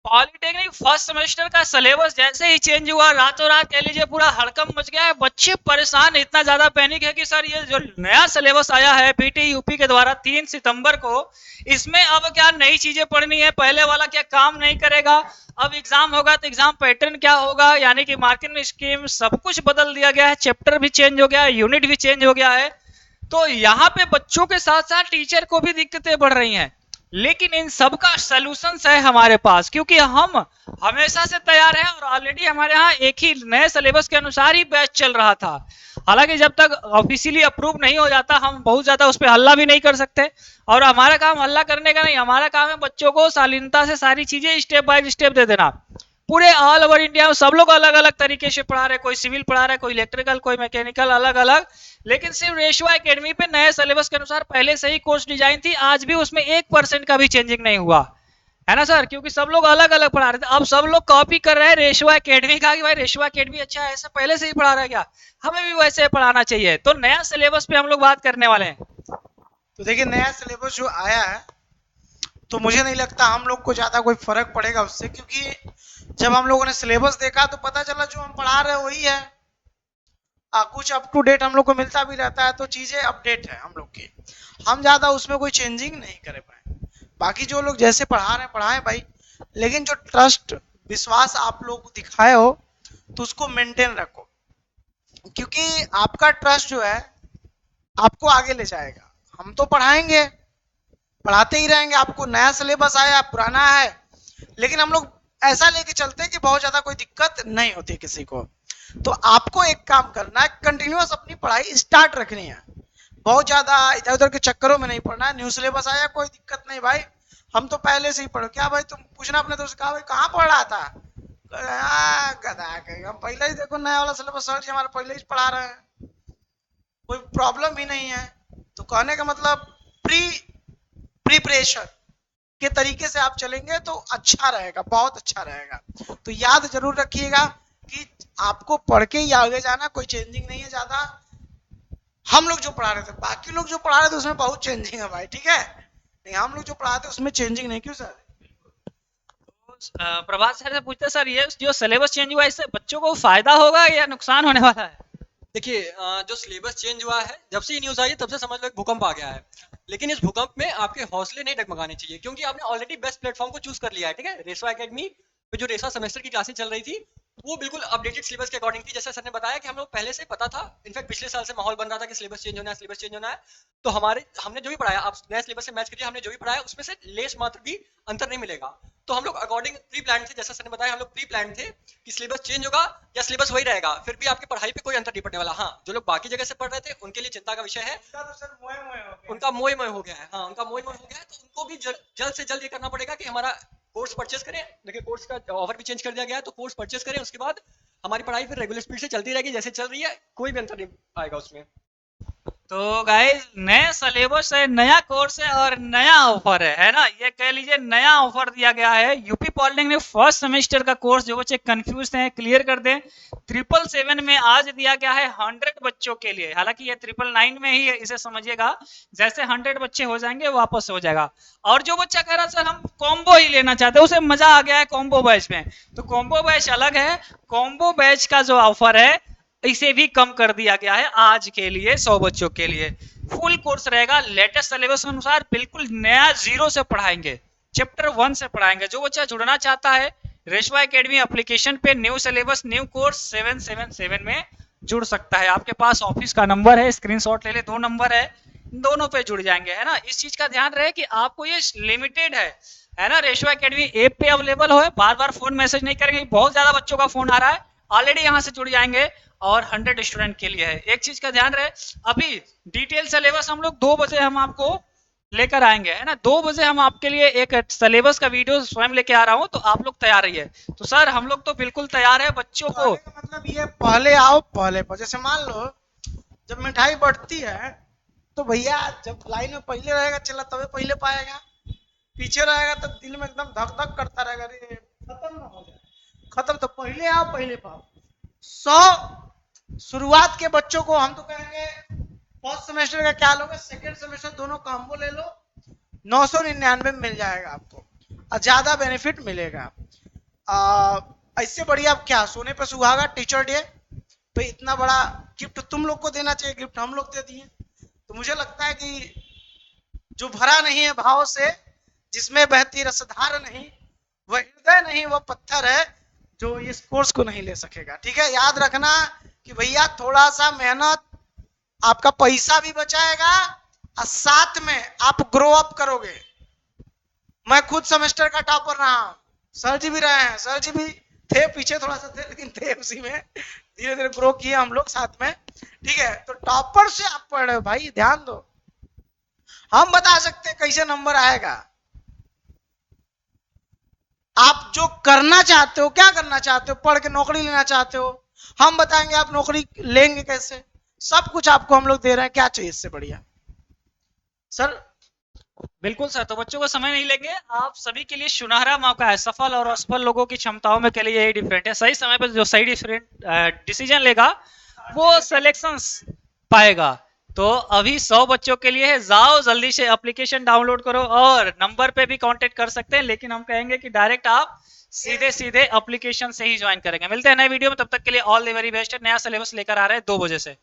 Polytechnic first semester का syllabus जैसे ही change हुआ, रातों रात कह लीजिए पूरा हड़कंप मच गया है। बच्चे परेशान, इतना ज्यादा पैनिक है कि सर ये जो नया सिलेबस आया है पीटी यूपी के द्वारा 3 सितंबर को, इसमें अब क्या नई चीजें पढ़नी है, पहले वाला क्या काम नहीं करेगा। अब एग्जाम होगा तो एग्जाम पैटर्न क्या होगा, यानी कि मार्किंग स्कीम सब कुछ बदल दिया गया है, चैप्टर भी चेंज हो गया है, यूनिट भी चेंज हो गया है। तो यहाँ पे बच्चों के साथ साथ टीचर को भी दिक्कतें बढ़ रही हैं। लेकिन इन सब का सोल्यूशन है हमारे पास, क्योंकि हम हमेशा से तैयार हैं और ऑलरेडी हमारे यहाँ एक ही नए सिलेबस के अनुसार ही बैच चल रहा था। हालांकि जब तक ऑफिशियली अप्रूव नहीं हो जाता हम बहुत ज्यादा उस पर हल्ला भी नहीं कर सकते। और हमारा काम हल्ला करने का नहीं, हमारा काम है बच्चों को शालीनता से सारी चीजें स्टेप बाय स्टेप दे देना। पूरे ऑल ओवर इंडिया में सब लोग अलग अलग तरीके से पढ़ा रहे, कोई सिविल पढ़ा रहे, कोई इलेक्ट्रिकल, कोई मैकेनिकल, अलग अलग। लेकिन सिर्फ रेशवा एकेडमी पे नए सिलेबस के अनुसार पहले से ही कोर्स डिजाइन थी, आज भी उसमें 1% का भी चेंजिंग नहीं हुआ है ना सर, क्योंकि सब लोग अलग अलग पढ़ा रहे थे। अब सब लोग कॉपी कर रहे हैं रेशवा एकेडमी का कि भाई रेशवा एकेडमी अच्छा है, ऐसा पहले से ही पढ़ा रहा है क्या, हमें भी वैसे पढ़ाना चाहिए। तो नया सिलेबस पे हम लोग बात करने वाले हैं। तो देखिए नया सिलेबस जो आया है तो मुझे नहीं लगता हम लोग को ज़्यादा कोई फर्क पड़ेगा उससे, क्योंकि जब हम लोगों ने सिलेबस देखा तो पता चला जो हम पढ़ा रहे हैं वही है। कुछ अप टू डेट हम लोग को मिलता भी रहता है, तो चीज़ें अपडेट है हम लोग की। हम ज़्यादा उसमें कोई चेंजिंग नहीं कर पाए। बाकी जो लोग जैसे पढ़ा रहे हैं पढ़ाएं भाई, लेकिन जो ट्रस्ट विश्वास आप लोग दिखाए हो तो उसको मेंटेन रखो, क्योंकि आपका ट्रस्ट जो है आपको आगे ले जाएगा। हम तो पढ़ाएंगे, पढ़ाते ही रहेंगे, आपको नया सिलेबस आया पुराना है, लेकिन हम लोग ऐसा लेके चलते हैं कि बहुत ज्यादा कोई दिक्कत नहीं होती किसी को। तो आपको एक काम करना है, कंटिन्यूअस अपनी पढ़ाई स्टार्ट रखनी है, बहुत ज्यादा इधर उधर के चक्करों में नहीं पढ़ना है। न्यू सिलेबस आया कोई दिक्कत नहीं भाई, हम तो पहले से ही पढ़ो। क्या भाई तुम पूछना अपने दोस्त, कहा भाई कहाँ पढ़ रहा था, गधा कहेगा हम पहले ही देखो नया वाला सिलेबस सर जी हमारा पहले ही पढ़ा रहे हैं, कोई प्रॉब्लम भी नहीं है। तो कहने का मतलब प्री प्रिपरेशन के तरीके से आप चलेंगे तो अच्छा रहेगा, बहुत अच्छा रहेगा। तो याद जरूर रखिएगा कि आपको पढ़ के ही आगे जाना, कोई चेंजिंग नहीं है ज्यादा। हम लोग जो पढ़ा रहे थे, बाकी लोग जो पढ़ा रहे थे उसमें बहुत चेंजिंग है भाई, ठीक है, नहीं हम लोग जो पढ़ाते थे उसमें चेंजिंग नहीं। क्यों सर? प्रभात सर से पूछते सर, ये जो सिलेबस चेंज हुआ है इससे बच्चों को फायदा होगा या नुकसान होने वाला है। देखिए जो सिलेबस चेंज हुआ है जब से ये न्यूज़ आई है तब से समझ लो एक भूकंप आ गया है। लेकिन इस भूकंप में आपके हौसले नहीं डगमगाने चाहिए, क्योंकि आपने ऑलरेडी बेस्ट प्लेटफॉर्म को चूज कर लिया है। ठीक है, रेसवा एकेडमी पे जो रेसवा सेमेस्टर की क्लासेस चल रही थी वो बिल्कुल अपडेटेड सिलेबस के अकॉर्डिंग थी, जैसे सर ने बताया कि हम लोग पहले से पता था। इनफैक्ट पिछले साल से माहौल बन रहा था कि सिलेबस चेंज होना है, सिलेबस चेंज होना है। तो हमारे हमने जो भी पढ़ाया, आप नए सिलेबस से मैच करिए, हमने जो भी पढ़ाया उसमें से लेस मात्र भी अंतर नहीं मिलेगा। तो हम लोग अकॉर्डिंग प्री प्लान थे, जैसा सर ने बताया हम लोग प्री प्लान थे कि सिलेबस चेंज होगा या सिलेबस वही रहेगा, फिर भी आपकी पढ़ाई पे कोई अंतर नहीं पड़ने वाला। हाँ, जो लोग बाकी जगह से पढ़ रहे थे उनके लिए चिंता का विषय है, उनका तो सर मोए मोए हो गया। उनका मोए मोए हो गया है। हाँ, उनका मोए मोए हो गया है, तो उनको भी जल्द से जल्द ये करना पड़ेगा कि हमारा कोर्स परचेज करें। देखिए कोर्स का ऑफर भी चेंज कर दिया गया है, तो कोर्स परचेज करें, उसके बाद हमारी पढ़ाई फिर रेगुलर स्पीड से चलती रहेगी जैसे चल रही है, कोई भी अंतर नहीं आएगा उसमें। तो गाइस नए सिलेबस है, नया कोर्स है और नया ऑफर है ना, ये कह लीजिए नया ऑफर दिया गया है यूपी पॉलिटेक्निक फर्स्ट सेमेस्टर का कोर्स। जो बच्चे कंफ्यूज हैं क्लियर कर दें, 777 में आज दिया गया है 100 बच्चों के लिए। हालांकि ये 999 में ही इसे समझिएगा, जैसे 100 बच्चे हो जाएंगे वापस हो जाएगा। और जो बच्चा कह रहा सर हम कॉम्बो ही लेना चाहते हैं, उसे मजा आ गया है कॉम्बो बैच में, तो कॉम्बो बैच अलग है। कॉम्बो बैच का जो ऑफर है इसे भी कम कर दिया गया है आज के लिए, 100 बच्चों के लिए फुल कोर्स रहेगा लेटेस्ट सिलेबस के अनुसार, बिल्कुल नया जीरो से पढ़ाएंगे, चैप्टर 1 से पढ़ाएंगे। जो बच्चा जुड़ना चाहता है रेशवा एकेडमी एप्लीकेशन पे न्यू सिलेबस न्यू कोर्स 777 में जुड़ सकता है। आपके पास ऑफिस का नंबर है, स्क्रीनशॉट ले ले, 2 नंबर है, दोनों पे जुड़ जाएंगे, है ना। इस चीज का ध्यान रहे कि आपको ये लिमिटेड है ना। रेशवा एकेडमी ऐप पे अवेलेबल हो, बार बार फोन मैसेज नहीं करेंगे, बहुत ज्यादा बच्चों का फोन आ रहा है, ऑलरेडी यहाँ से जुड़ जाएंगे। और 100 स्टूडेंट के लिए है। एक चीज का ध्यान रहे, अभी डिटेल सिलेबस हम लोग 2 बजे हम आपको लेकर आएंगे, है ना। 2 बजे हम आपके लिए एक सिलेबस का वीडियो स्वयं लेके आ रहा हूँ, तो आप लोग तैयार रहिए। तो सर हम लोग तो बिल्कुल तैयार है बच्चों को। कहने का मतलब ये पहले आओ पहले पर, जैसे मान लो जब मिठाई बढ़ती है तो भैया जब लाइन में पहले रहेगा चला तभी पहले पाएगा, पीछे रहेगा तो दिल में एकदम धक धक करता रहेगा, अरे खत्म ना हो जाए, खत्म। तो पहले आओ पहले पाओ। 100 शुरुआत के बच्चों को हम तो कहेंगे फर्स्ट सेमेस्टर का क्या लोगे, सेकेंड सेमेस्टर दोनों कॉम्बो ले लो, 999 में मिल जाएगा आपको। ज्यादा बेनिफिट मिलेगा। इससे बढ़िया अब क्या, सोने पे सुहागा टीचर डे पे इतना बड़ा गिफ्ट तुम लोग को देना चाहिए, गिफ्ट हम लोग दे दिए। तो मुझे लगता है कि जो भरा नहीं है भाव से, जिसमें बहती रसधार नहीं, वह हृदय नहीं, वह पत्थर है जो इस कोर्स को नहीं ले सकेगा। ठीक है, याद रखना कि भैया थोड़ा सा मेहनत, आपका पैसा भी बचाएगा और साथ में आप ग्रो अप करोगे। मैं खुद सेमेस्टर का टॉपर रहा हूं, सर जी भी रहे हैं, सर जी भी थे पीछे थोड़ा सा थे, लेकिन थे उसी में, धीरे धीरे ग्रो किए हम लोग साथ में। ठीक है, तो टॉपर से आप पढ़ रहे हो भाई, ध्यान दो। हम बता सकते हैं कैसे नंबर आएगा। आप जो करना चाहते हो, क्या करना चाहते हो, पढ़ के नौकरी लेना चाहते हो, हम बताएंगे आप नौकरी लेंगे कैसे, सब कुछ आपको हम लोग दे रहे हैं। क्या चाहिए इससे बढ़िया सर? बिल्कुल सर, तो बच्चों को समय नहीं लेंगे, आप सभी के लिए सुनहरा मौका है। सफल और असफल लोगों की क्षमताओं में के लिए यही डिफरेंट है। सही समय पर जो सही डिफरेंट डिसीजन लेगा वो सिलेक्शंस पाएगा। तो अभी 100 बच्चों के लिए है, जाओ जल्दी से एप्लीकेशन डाउनलोड करो, और नंबर पे भी कांटेक्ट कर सकते हैं, लेकिन हम कहेंगे कि डायरेक्ट आप सीधे सीधे एप्लीकेशन से ही ज्वाइन करेंगे। मिलते हैं नए वीडियो में, तब तक के लिए ऑल द वेरी बेस्ट है। नया सिलेबस लेकर आ रहे हैं 2 बजे से।